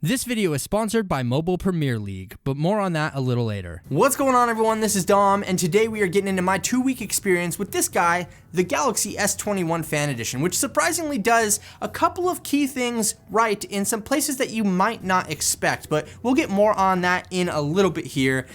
This video is sponsored by Mobile Premier League, but more on that a little later. What's going on, everyone? This is Dom, and today we are getting into my 2-week experience with this guy, the Galaxy S21 Fan Edition, which surprisingly does a couple of key things right in some places that you might not expect, but we'll get more on that in a little bit here.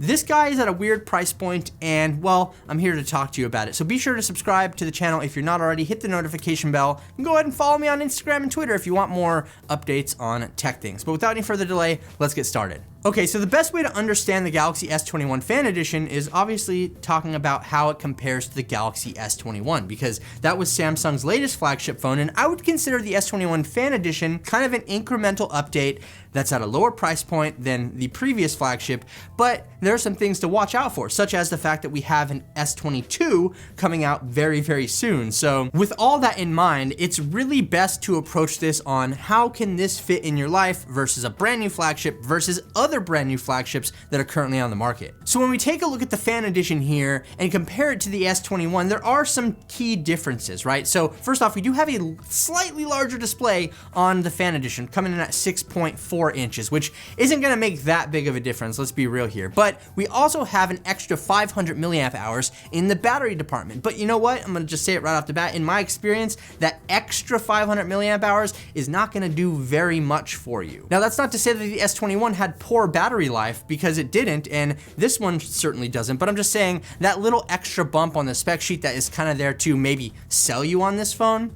This guy is at a weird price point, and well, I'm here to talk to you about it. So be sure to subscribe to the channel if you're not already, hit the notification bell, and go ahead and follow me on Instagram and Twitter if you want more updates on tech things. But without any further delay, let's get started. Okay, so the best way to understand the Galaxy S21 Fan Edition is obviously talking about how it compares to the Galaxy S21, because that was Samsung's latest flagship phone, and I would consider the S21 Fan Edition kind of an incremental update that's at a lower price point than the previous flagship, but there are some things to watch out for, such as the fact that we have an S22 coming out very, very soon. So with all that in mind, it's really best to approach this on how can this fit in your life versus a brand new flagship versus other brand new flagships that are currently on the market. So when we take a look at the Fan Edition here and compare it to the S21, there are some key differences, right? So first off, we do have a slightly larger display on the Fan Edition, coming in at 6.4 inches, which isn't going to make that big of a difference, let's be real here. But we also have an extra 500 milliamp hours in the battery department. But you know what? I'm going to just say it right off the bat. In my experience, that extra 500 milliamp hours is not going to do very much for you. Now, that's not to say that the S21 had poor battery life, because it didn't, and this one certainly doesn't, but I'm just saying that little extra bump on the spec sheet that is kind of there to maybe sell you on this phone,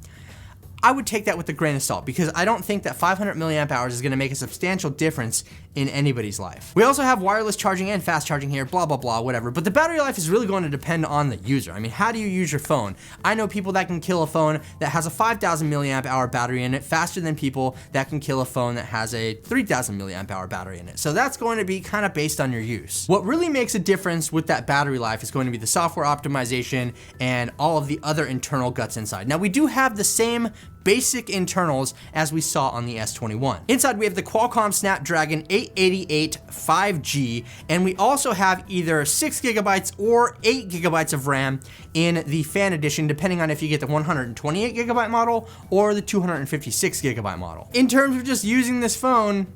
I would take that with a grain of salt, because I don't think that 500 milliamp hours is going to make a substantial difference in anybody's life. We also have wireless charging and fast charging here, blah, blah, blah, whatever. But the battery life is really going to depend on the user. I mean, how do you use your phone? I know people that can kill a phone that has a 5,000 milliamp hour battery in it faster than people that can kill a phone that has a 3,000 milliamp hour battery in it. So that's going to be kind of based on your use. What really makes a difference with that battery life is going to be the software optimization and all of the other internal guts inside. Now, we do have the same basic internals as we saw on the S21. Inside, we have the Qualcomm Snapdragon 888 5G, and we also have either 6 gigabytes or 8 gigabytes of RAM in the Fan Edition, depending on if you get the 128 gigabyte model or the 256 gigabyte model. In terms of just using this phone,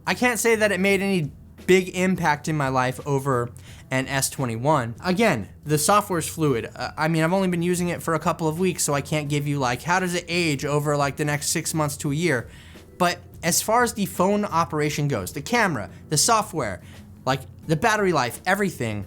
I can't say that it made any big impact in my life over an S21. Again, the software is fluid. I mean, I've only been using it for a couple of weeks, so I can't give you like, how does it age over like the next 6 months to a year? But as far as the phone operation goes, the camera, the software, like the battery life, everything,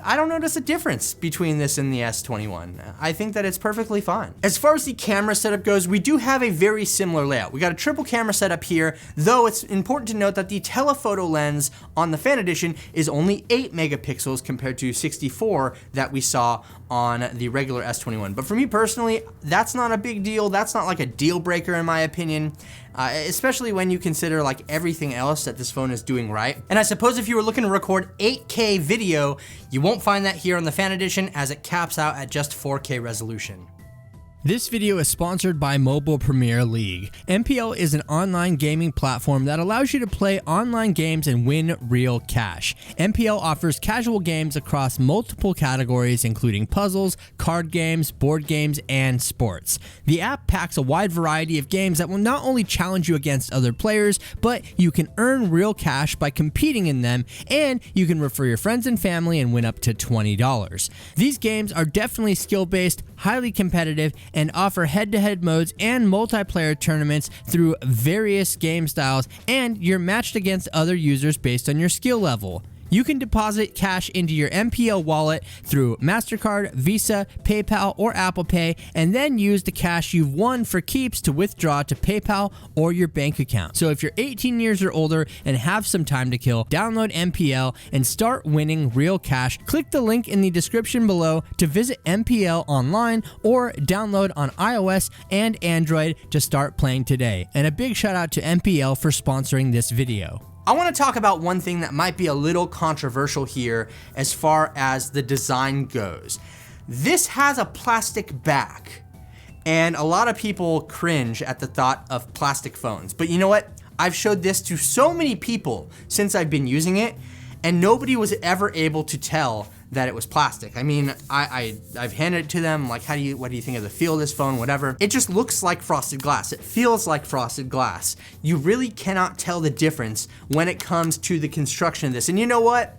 I don't notice a difference between this and the S21. I think that it's perfectly fine. As far as the camera setup goes, we do have a very similar layout. We got a triple camera setup here, though it's important to note that the telephoto lens on the Fan Edition is only 8 megapixels compared to 64 that we saw on the regular S21. But for me personally, that's not a big deal. That's not like a deal breaker in my opinion. Especially when you consider like everything else that this phone is doing right. And I suppose if you were looking to record 8K video, you won't find that here on the Fan Edition, as it caps out at just 4K resolution. This video is sponsored by Mobile Premier League. MPL is an online gaming platform that allows you to play online games and win real cash. MPL offers casual games across multiple categories, including puzzles, card games, board games, and sports. The app packs a wide variety of games that will not only challenge you against other players, but you can earn real cash by competing in them, and you can refer your friends and family and win up to $20. These games are definitely skill-based, highly competitive, and offer head-to-head modes and multiplayer tournaments through various game styles, and you're matched against other users based on your skill level. You can deposit cash into your MPL wallet through MasterCard, Visa, PayPal, or Apple Pay, and then use the cash you've won for keeps to withdraw to PayPal or your bank account. So if you're 18 years or older and have some time to kill, download MPL and start winning real cash. Click the link in the description below to visit MPL online or download on iOS and Android to start playing today. And a big shout out to MPL for sponsoring this video. I want to talk about one thing that might be a little controversial here as far as the design goes. This has a plastic back, and a lot of people cringe at the thought of plastic phones. But you know what? I've showed this to so many people since I've been using it, and nobody was ever able to tell that it was plastic. I mean, I've handed it to them, like, what do you think of the feel of this phone, whatever. It just looks like frosted glass. It feels like frosted glass. You really cannot tell the difference when it comes to the construction of this. And you know what?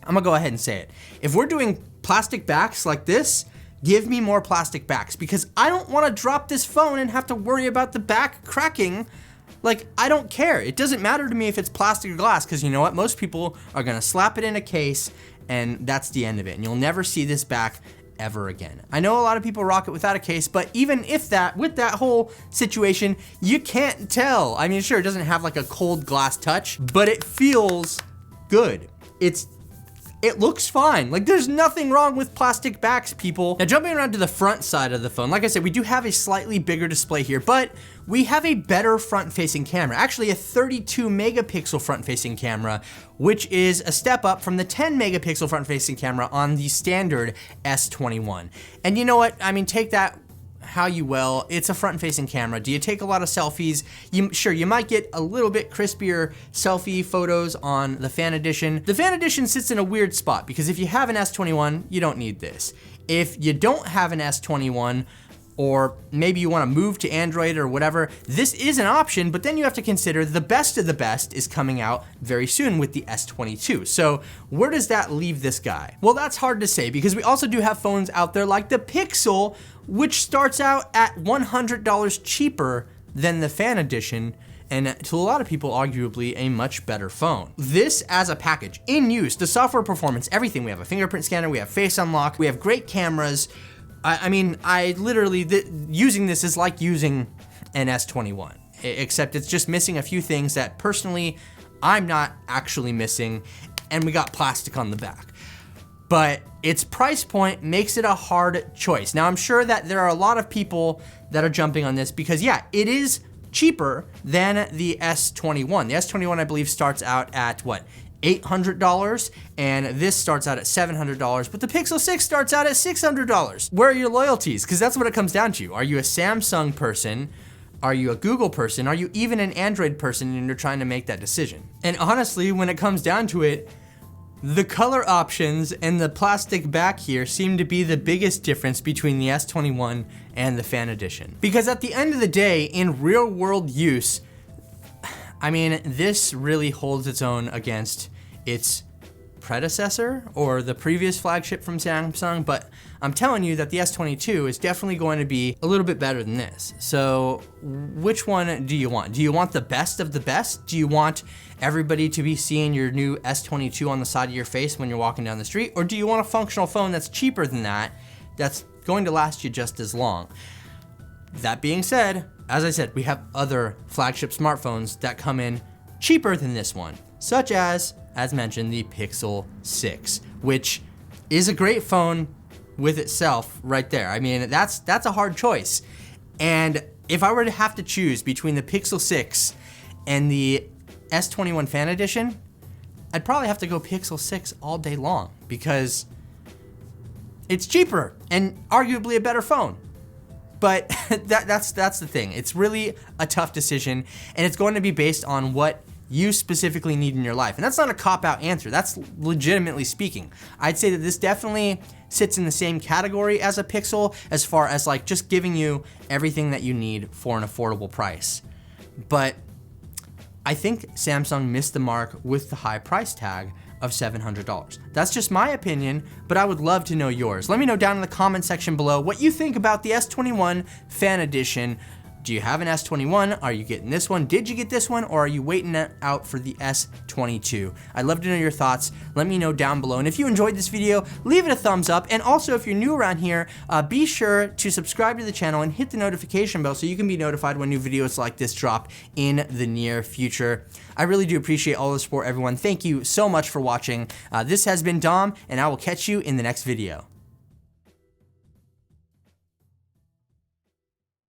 I'm gonna go ahead and say it. If we're doing plastic backs like this, give me more plastic backs, because I don't wanna drop this phone and have to worry about the back cracking. Like, I don't care. It doesn't matter to me if it's plastic or glass, because you know what? Most people are gonna slap it in a case and that's the end of it. And you'll never see this back ever again. I know a lot of people rock it without a case, but even if with that whole situation, you can't tell. I mean, sure, it doesn't have like a cold glass touch, but it feels good. It looks fine. Like, there's nothing wrong with plastic backs, people. Now, jumping around to the front side of the phone, like I said, we do have a slightly bigger display here, but we have a better front-facing camera. Actually, a 32 megapixel front-facing camera, which is a step up from the 10 megapixel front-facing camera on the standard S21. And you know what? I mean, take that how you will. It's a front-facing camera. Do you take a lot of selfies? Sure, you might get a little bit crispier selfie photos on the Fan Edition. The Fan Edition sits in a weird spot, because if you have an S21, you don't need this. If you don't have an S21, or maybe you want to move to Android or whatever, this is an option, but then you have to consider the best of the best is coming out very soon with the S22. So where does that leave this guy? Well, that's hard to say, because we also do have phones out there like the Pixel, which starts out at $100 cheaper than the Fan Edition, and to a lot of people, arguably a much better phone. This as a package, in use, the software performance, everything. We have a fingerprint scanner, we have face unlock, we have great cameras. I mean, I literally, using this is like using an S21, except it's just missing a few things that personally I'm not actually missing, and we got plastic on the back. But its price point makes it a hard choice. Now, I'm sure that there are a lot of people that are jumping on this because, yeah, it is cheaper than the S21. The S21, I believe, starts out at, what, $800, and this starts out at $700, but the Pixel 6 starts out at $600. Where are your loyalties? Because that's what it comes down to. Are you a Samsung person? Are you a Google person? Are you even an Android person, and you're trying to make that decision? And honestly, when it comes down to it, the color options and the plastic back here seem to be the biggest difference between the S21 and the Fan Edition. Because at the end of the day, in real world use, I mean, this really holds its own against its predecessor or the previous flagship from Samsung, but I'm telling you that the S22 is definitely going to be a little bit better than this. So which one do you want? Do you want the best of the best? Do you want everybody to be seeing your new S22 on the side of your face when you're walking down the street? Or do you want a functional phone that's cheaper than that, that's going to last you just as long? That being said, as I said, we have other flagship smartphones that come in cheaper than this one, such as mentioned, the Pixel 6, which is a great phone with itself right there. I mean, that's a hard choice. And if I were to have to choose between the Pixel 6 and the S21 Fan Edition, I'd probably have to go Pixel 6 all day long because it's cheaper and arguably a better phone. But that's the thing. It's really a tough decision, and it's going to be based on what you specifically need in your life. And that's not a cop-out answer. That's legitimately speaking. I'd say that this definitely sits in the same category as a Pixel as far as like just giving you everything that you need for an affordable price. But I think Samsung missed the mark with the high price tag of $700. That's just my opinion, but I would love to know yours. Let me know down in the comment section below what you think about the S21 Fan Edition. Do you have an S21? Are you getting this one? Did you get this one? Or are you waiting out for the S22? I'd love to know your thoughts. Let me know down below. And if you enjoyed this video, leave it a thumbs up. And also, if you're new around here, be sure to subscribe to the channel and hit the notification bell so you can be notified when new videos like this drop in the near future. I really do appreciate all the support, everyone. Thank you so much for watching. This has been Dom, and I will catch you in the next video.